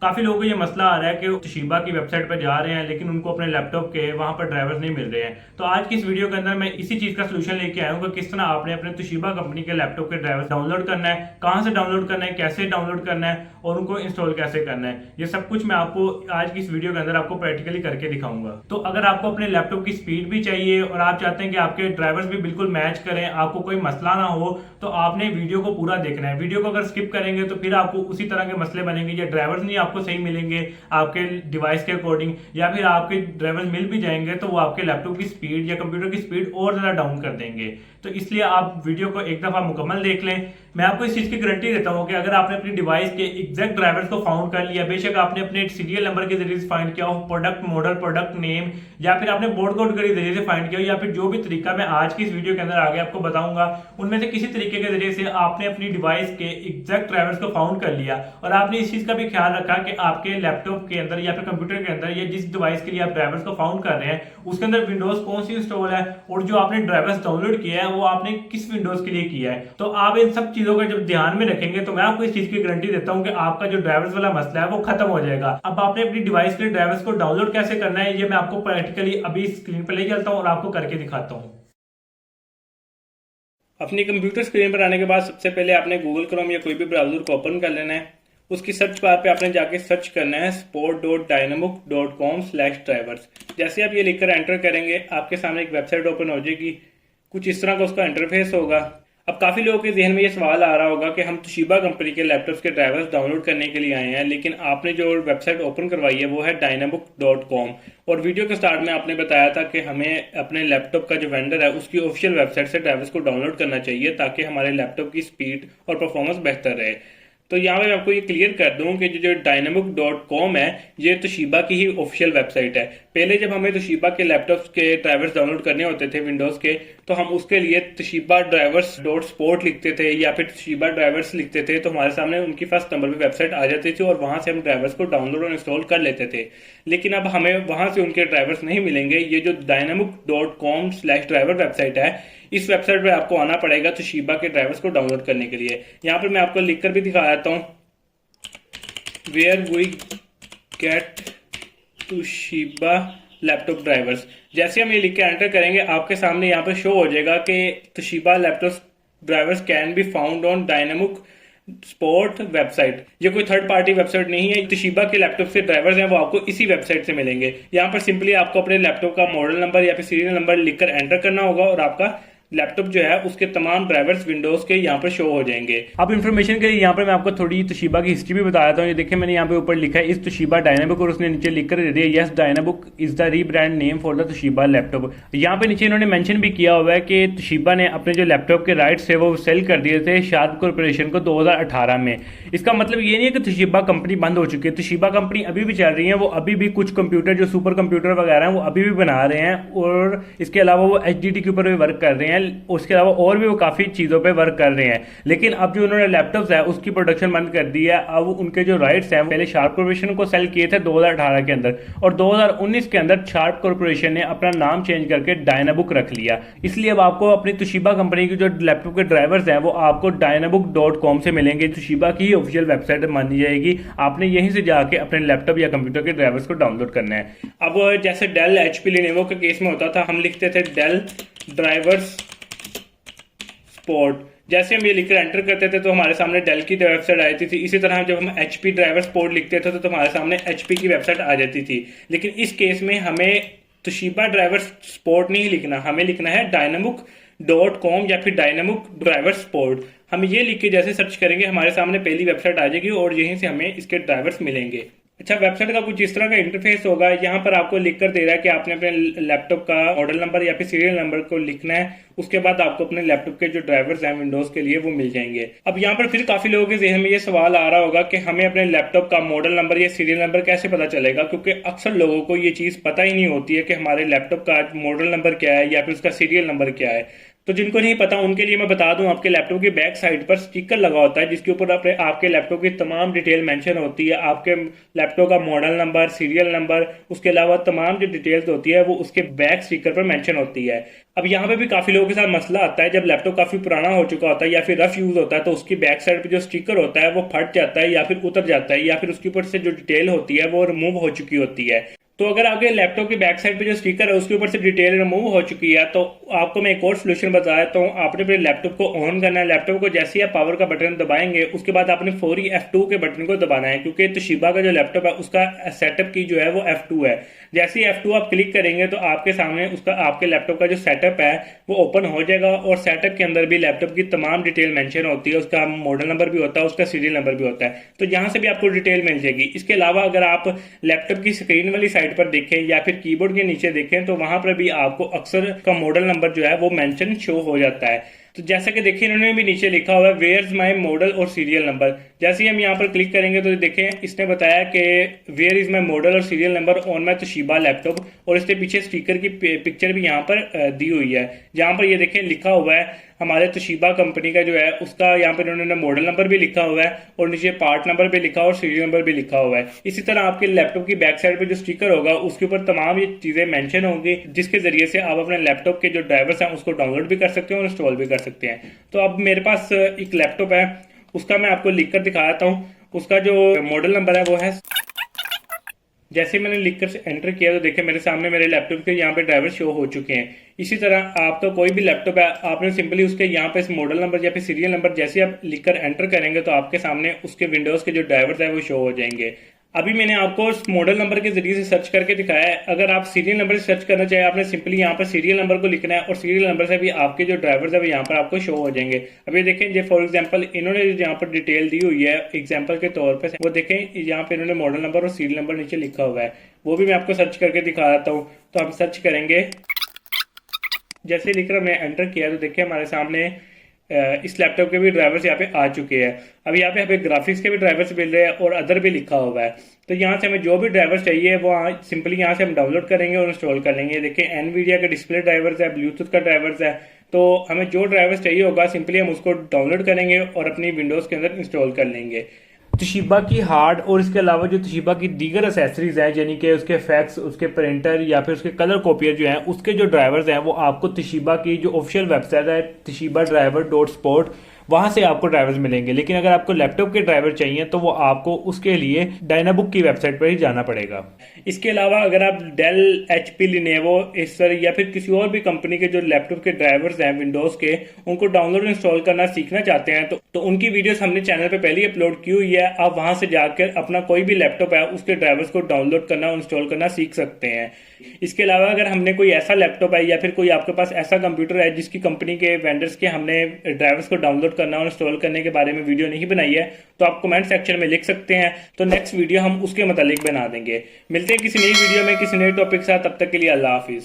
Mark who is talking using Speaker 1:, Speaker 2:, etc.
Speaker 1: काफी लोगों को ये मसला आ रहा है कि वो तोशिबा की वेबसाइट पर जा रहे हैं लेकिन उनको अपने लैपटॉप के वहां पर ड्राइवर्स नहीं मिल रहे हैं। तो आज की इस वीडियो के अंदर मैं इसी चीज का सोल्यूशन लेके आया हूँ कि किस तरह आपने अपने तोशिबा कंपनी के लैपटॉप के ड्राइवर्स डाउनलोड करना है, कहाँ से डाउनलोड करना है, कैसे डाउनलोड करना है और उनको इंस्टॉल कैसे करना है। ये सब कुछ मैं आपको आज की इस वीडियो के अंदर आपको प्रैक्टिकली करके दिखाऊंगा। तो अगर आपको अपने लैपटॉप की स्पीड भी चाहिए और आप चाहते हैं कि आपके ड्राइवर्स भी बिल्कुल मैच करें, आपको कोई मसला ना हो, तो आपने वीडियो को पूरा देखना है। वीडियो को अगर स्किप करेंगे तो फिर आपको उसी तरह के मसले बनेंगे, या ड्राइवर्स नहीं आपको सही मिलेंगे आपके डिवाइस के अकॉर्डिंग, या फिर आपके ड्राइवर्स मिल भी जाएंगे तो वो आपके लैपटॉप की स्पीड या कंप्यूटर की स्पीड और ज्यादा डाउन कर देंगे। तो इसलिए आप वीडियो को एक दफा मुकम्मल देख लें। मैं आपको इस चीज की गारंटी देता हूं कि अगर आपने अपनी डिवाइस के एग्जैक्ट ड्राइवर्स को फाउंड कर लिया, बेशक आपने अपने सीरियल नंबर के जरिए से फाइंड किया हो, प्रोडक्ट मॉडल, प्रोडक्ट नेम, या फिर आपने बोर्ड कोड के जरिए से फाइंड किया हो, या फिर जो भी तरीका मैं आज की इस वीडियो के अंदर आगे आपको बताऊंगा, उनमें से किसी तरीके के जरिए से आपने अपनी डिवाइस के एग्जैक्ट ड्राइवर्स को फाउंड कर लिया और आपने इस चीज का भी ख्याल रखा कि आपके लैपटॉप के अंदर या फिर कंप्यूटर के अंदर या जिस डिवाइस के लिए आप ड्राइवर्स को फाउंड कर रहे हैं उसके अंदर विंडोज कौन सी इंस्टॉल है और जो आपने ड्राइवर्स डाउनलोड किया है वो आपने किस विंडोज के लिए किया है। तो आप इन सब चीजों को जब ध्यान में रखेंगे तो मैं आपको इस चीज की गारंटी देता हूं कि आपका जो ड्राइवर्स वाला मसला है वो खत्म हो जाएगा। अब आपने अपनी डिवाइस के ड्राइवर्स को डाउनलोड कैसे करना है ये मैं आपको प्रैक्टिकली अभी स्क्रीन पर ले चलता हूं और आपको करके दिखाता हूं। अपनी कंप्यूटर स्क्रीन पर आने के बाद सबसे पहले आपने गूगल क्रोम या कोई भी ब्राउजर को ओपन कर लेना है। उसकी सर्च बार पे आपने जाके सर्च करना है sport.dynambook.com/drivers। जैसे आप ये लिखकर एंटर करेंगे आपके सामने एक वेबसाइट ओपन हो जाएगी। कुछ इस तरह का उसका इंटरफेस होगा। अब काफी लोगों के जहन में ये सवाल आ रहा होगा कि हम तोशिबा कंपनी के लैपटॉप्स के ड्राइवर्स डाउनलोड करने के लिए आए हैं, लेकिन आपने जो वेबसाइट ओपन करवाई है वो है dynabook.com। और वीडियो के स्टार्ट में आपने बताया था कि हमें अपने लैपटॉप का जो वेंडर है उसकी ऑफिशियल वेबसाइट से ड्राइवर्स को डाउनलोड करना चाहिए ताकि हमारे लैपटॉप की स्पीड और परफॉर्मेंस बेहतर रहे। तो यहाँ पे मैं आपको ये क्लियर कर दूं कि जो dynabook.com है ये तोशिबा की ही ऑफिशियल वेबसाइट है। पहले जब हमें तोशिबा के लैपटॉप्स के ड्राइवर्स डाउनलोड करने होते थे विंडोज के, तो हम उसके लिए तोशिबा ड्राइवर्स डॉट स्पोर्ट लिखते थे या फिर तोशिबा ड्राइवर्स लिखते थे, तो हमारे सामने उनकी फर्स्ट नंबर पे वेबसाइट आ जाती थी और वहां से हम ड्राइवर्स को डाउनलोड और इंस्टॉल कर लेते थे। लेकिन अब हमें वहां से उनके ड्राइवर्स नहीं मिलेंगे। ये जो dynabook.com/driver वेबसाइट है, इस वेबसाइट पे आपको आना पड़ेगा तोशिबा के ड्राइवर्स को डाउनलोड करने के लिए। यहाँ पर मैं आपको लिखकर भी दिखा देता हूँ, where we get Toshiba laptop drivers. जैसे हम ये लिख के एंटर करेंगे आपके सामने यहाँ पर शो हो जाएगा कि Toshiba laptop drivers can be found on dynamic sport website. ये कोई थर्ड पार्टी वेबसाइट नहीं है। तोशिबा के लैपटॉप से ड्राइवर्स हैं वो आपको इसी वेबसाइट से मिलेंगे। यहाँ पर सिंपली आपको अपने लैपटॉप का मॉडल नंबर या फिर सीरियल नंबर लिखकर एंटर करना होगा और आपका लैपटॉप जो है उसके तमाम ड्राइवर्स विंडोज के यहाँ पर शो हो जाएंगे। अब इन्फॉर्मेशन के लिए यहाँ पर मैं आपको थोड़ी तोशिबा की हिस्ट्री भी बता देता हूँ। ये देखिए मैंने यहाँ पे ऊपर लिखा है इस तोशिबा डायनाबुक और उसने नीचे लिखकर दे दिया yes Dynabook is the rebrand name for the Toshiba laptop. यहाँ पे नीचे इन्होंने मेंशन भी किया हुआ है कि तोशिबा ने अपने जो लैपटॉप के राइट्स थे वो सेल कर दिए थे शाद कॉर्पोरेशन को 2018 में। इसका मतलब ये नहीं है कि तोशिबा कंपनी बंद हो चुकी है। तोशिबा कंपनी अभी भी चल रही है। वो अभी भी कुछ कंप्यूटर जो सुपर कंप्यूटर वगैरह हैं वो अभी भी बना रहे हैं और इसके अलावा वो HDD के ऊपर भी वर्क कर रहे हैं। उसके अलावा और भी वो काफी चीजों पे वर्क कर रहे हैं। लेकिन अब जो उन्होंने लैपटॉप्स है उसकी प्रोडक्शन बंद कर दी है। अब उनके जो राइट्स हैं पहले शार्प कॉर्पोरेशन को सेल किए थे 2018 के अंदर और 2019 के अंदर शार्प कॉर्पोरेशन ने अपना नाम चेंज करके डायनाबुक रख लिया। इसलिए अब आपको अपनी तोशिबा कंपनी की जो लैपटॉप के ड्राइवर्स हैं वो आपको dynabook.com से मिलेंगे। तोशिबा की ऑफिशियल वेबसाइट मानी जाएगी। आपने यहीं से जाके अपने लैपटॉप या कंप्यूटर के ड्राइवर्स को डाउनलोड करना है। अब जैसे डेल HP लिनोवो के केस में होता था, हम लिखते थे डेल ड्राइवर्स स्पोर्ट। जैसे हम ये लिखकर एंटर करते थे तो हमारे सामने डेल की वेबसाइट आ जाती थी। इसी तरह जब हम HP ड्राइवर स्पोर्ट लिखते थे तो हमारे सामने HP की वेबसाइट आ जाती थी। लेकिन इस केस में हमें तोशिबा ड्राइवर स्पोर्ट नहीं लिखना, हमें लिखना है dynabook.com या फिर डायनामिक ड्राइवर स्पोर्ट। हम ये लिख के जैसे सर्च करेंगे हमारे सामने पहली वेबसाइट आ जाएगी और यहीं से हमें इसके ड्राइवर्स मिलेंगे। अच्छा, वेबसाइट का कुछ इस तरह का इंटरफेस होगा। यहाँ पर आपको लिखकर दे रहा है कि आपने अपने लैपटॉप का मॉडल नंबर या फिर सीरियल नंबर को लिखना है। उसके बाद आपको अपने लैपटॉप के जो ड्राइवर्स हैं विंडोज के लिए वो मिल जाएंगे। अब यहाँ पर फिर काफी लोगों के जहन में ये सवाल आ रहा होगा कि हमें अपने लैपटॉप का मॉडल नंबर या सीरियल नंबर कैसे पता चलेगा, क्योंकि अक्सर लोगों को ये चीज पता ही नहीं होती है कि हमारे लैपटॉप का मॉडल नंबर क्या है या फिर उसका सीरियल नंबर क्या है। तो जिनको नहीं पता उनके लिए मैं बता दूं, आपके लैपटॉप की बैक साइड पर स्टिकर लगा होता है जिसके ऊपर आपके लैपटॉप की तमाम डिटेल मेंशन होती है, आपके लैपटॉप का मॉडल नंबर, सीरियल नंबर, उसके अलावा तमाम जो डिटेल्स होती है वो उसके बैक स्टिकर पर मेंशन होती है। अब यहाँ पे भी काफी लोगों के साथ मसला आता है, जब लैपटॉप काफी पुराना हो चुका होता है या फिर रफ यूज होता है तो उसकी बैक साइड पे जो स्टिकर होता है वो फट जाता है या फिर उतर जाता है, या फिर उसके ऊपर से जो डिटेल होती है वो रिमूव हो चुकी होती है। तो अगर आपके लैपटॉप की बैक साइड पे जो स्टिकर है उसके ऊपर से डिटेल रिमूव हो चुकी है तो आपको मैं एक और सोल्यूशन बताया, तो आपने अपने लैपटॉप को ऑन करना है। लैपटॉप को जैसे ही आप पावर का बटन दबाएंगे उसके बाद आपने फौरी F2 के बटन को दबाना है, क्योंकि तोशिबा का जो लैपटॉप है उसका सेटअप की जो है वो F2 है। जैसे ही F2 आप क्लिक करेंगे तो आपके सामने उसका आपके लैपटॉप का जो सेटअप है वो ओपन हो जाएगा, और सेटअप के अंदर भी लैपटॉप की तमाम डिटेल मेंशन होती है, उसका मॉडल नंबर भी होता है, उसका सीरियल नंबर भी होता है, तो यहाँ से भी आपको डिटेल मिल जाएगी। इसके अलावा अगर आप लैपटॉप की स्क्रीन वाली साइड पर देखें या फिर कीबोर्ड के नीचे देखें तो वहां पर भी आपको अक्सर का मॉडल नंबर जो है वो मेंशन शो हो जाता है। तो जैसा कि देखिए इन्होंने भी नीचे लिखा हुआ है वेयर्स माय मॉडल और सीरियल नंबर। जैसे ही हम यहाँ पर क्लिक करेंगे तो देखें इसने बताया कि वेयर इज माय मॉडल और serial number on my Toshiba laptop, और इसके पीछे स्टिकर की पिक्चर भी यहाँ पर दी हुई है, जहाँ पर ये देखें लिखा हुआ है हमारे तोशिबा कंपनी का जो है उसका, यहाँ पर उन्होंने मॉडल नंबर भी लिखा हुआ है और नीचे पार्ट नंबर भी लिखा हुआ और सीरियल नंबर भी लिखा हुआ है। इसी तरह आपके लैपटॉप की बैक साइड पे जो स्टिकर होगा उसके ऊपर तमाम ये चीजें मेंशन होंगी, जिसके जरिए से आप अपने लैपटॉप के जो ड्राइवर्स हैं उसको डाउनलोड भी कर सकते हैं और इंस्टॉल भी कर सकते हैं। तो अब मेरे पास एक लैपटॉप है, उसका मैं आपको लिख कर दिखाता हूँ। उसका जो मॉडल नंबर है वो है, जैसे मैंने लिखकर एंटर किया तो देखिए मेरे सामने मेरे लैपटॉप के यहाँ पे ड्राइवर शो हो चुके हैं। इसी तरह आप तो कोई भी लैपटॉप है आपने सिंपली उसके यहाँ पे इस मॉडल नंबर या फिर सीरियल नंबर जैसे आप लिखकर एंटर करेंगे तो आपके सामने उसके विंडोज के जो ड्राइवर्स है वो शो हो जाएंगे। अभी मैंने आपको मॉडल नंबर के जरिए से सर्च करके दिखाया है। अगर आप सीरियल नंबर से सर्च करना चाहे आपने सिंपली यहाँ पर सीरियल नंबर को लिखना है और सीरियल नंबर से भी आपके जो ड्राइवर्स है वो यहाँ पर आपको शो हो जाएंगे। अभी देखें ये फॉर एग्जांपल इन्होंने यहाँ पर डिटेल दी हुई है एग्जांपल के तौर पर, वो देखें यहाँ पे इन्होंने मॉडल नंबर और सीरियल नंबर नीचे लिखा हुआ है, वो भी मैं आपको सर्च करके दिखा देता हूँ। तो हम सर्च करेंगे, जैसे लिखकर हमने एंटर किया तो देखिए हमारे सामने इस लैपटॉप के भी ड्राइवर्स यहाँ पे आ चुके हैं। अब यहाँ पे हमें ग्राफिक्स के भी ड्राइवर्स मिल रहे हैं और अदर भी लिखा हुआ है। तो यहाँ से हमें जो भी ड्राइवर्स चाहिए वो सिंपली यहाँ से हम डाउनलोड करेंगे और इंस्टॉल कर लेंगे। देखिए एनवीडिया का डिस्प्ले ड्राइवर्स है, ब्लूटूथ का ड्राइवर्स है, तो हमें जो ड्राइवर्स चाहिए होगा सिंपली हम उसको डाउनलोड करेंगे और अपनी विंडोज के अंदर इंस्टॉल कर लेंगे। तोशिबा की हार्ड और इसके अलावा जो तोशिबा की दीगर एसेसरीज हैं, यानी कि उसके फैक्स, उसके प्रिंटर या फिर उसके कलर कॉपियर जो हैं उसके जो ड्राइवर्स हैं वो आपको तोशिबा की जो ऑफिशियल वेबसाइट है toshiba-driver.sport वहां से आपको ड्राइवर्स मिलेंगे। लेकिन अगर आपको लैपटॉप के ड्राइवर चाहिए तो वो आपको उसके लिए डायनाबुक की वेबसाइट पर ही जाना पड़ेगा। इसके अलावा अगर आप डेल, HP, लिनेवो, एसर या फिर किसी और भी कंपनी के जो लैपटॉप के ड्राइवर्स हैं विंडोज के, उनको डाउनलोड इंस्टॉल करना सीखना चाहते हैं तो उनकी वीडियोस हमने चैनल पे पहले ही अपलोड की हुई है। आप वहां से जाकर अपना कोई भी लैपटॉप है उसके ड्राइवर्स को डाउनलोड करना और इंस्टॉल करना सीख सकते हैं। इसके अलावा अगर हमने कोई ऐसा लैपटॉप है या फिर कोई आपके पास ऐसा कंप्यूटर है जिसकी कंपनी के वेंडर्स के हमने ड्राइवर्स को डाउनलोड करना और इंस्टॉल करने के बारे में वीडियो नहीं बनाई है तो आप कमेंट सेक्शन में लिख सकते हैं, तो नेक्स्ट वीडियो हम उसके मुतालिक बना देंगे। मिलते हैं किसी नई वीडियो में किसी नए टॉपिक के साथ, तब तक के लिए अल्लाह हाफिज।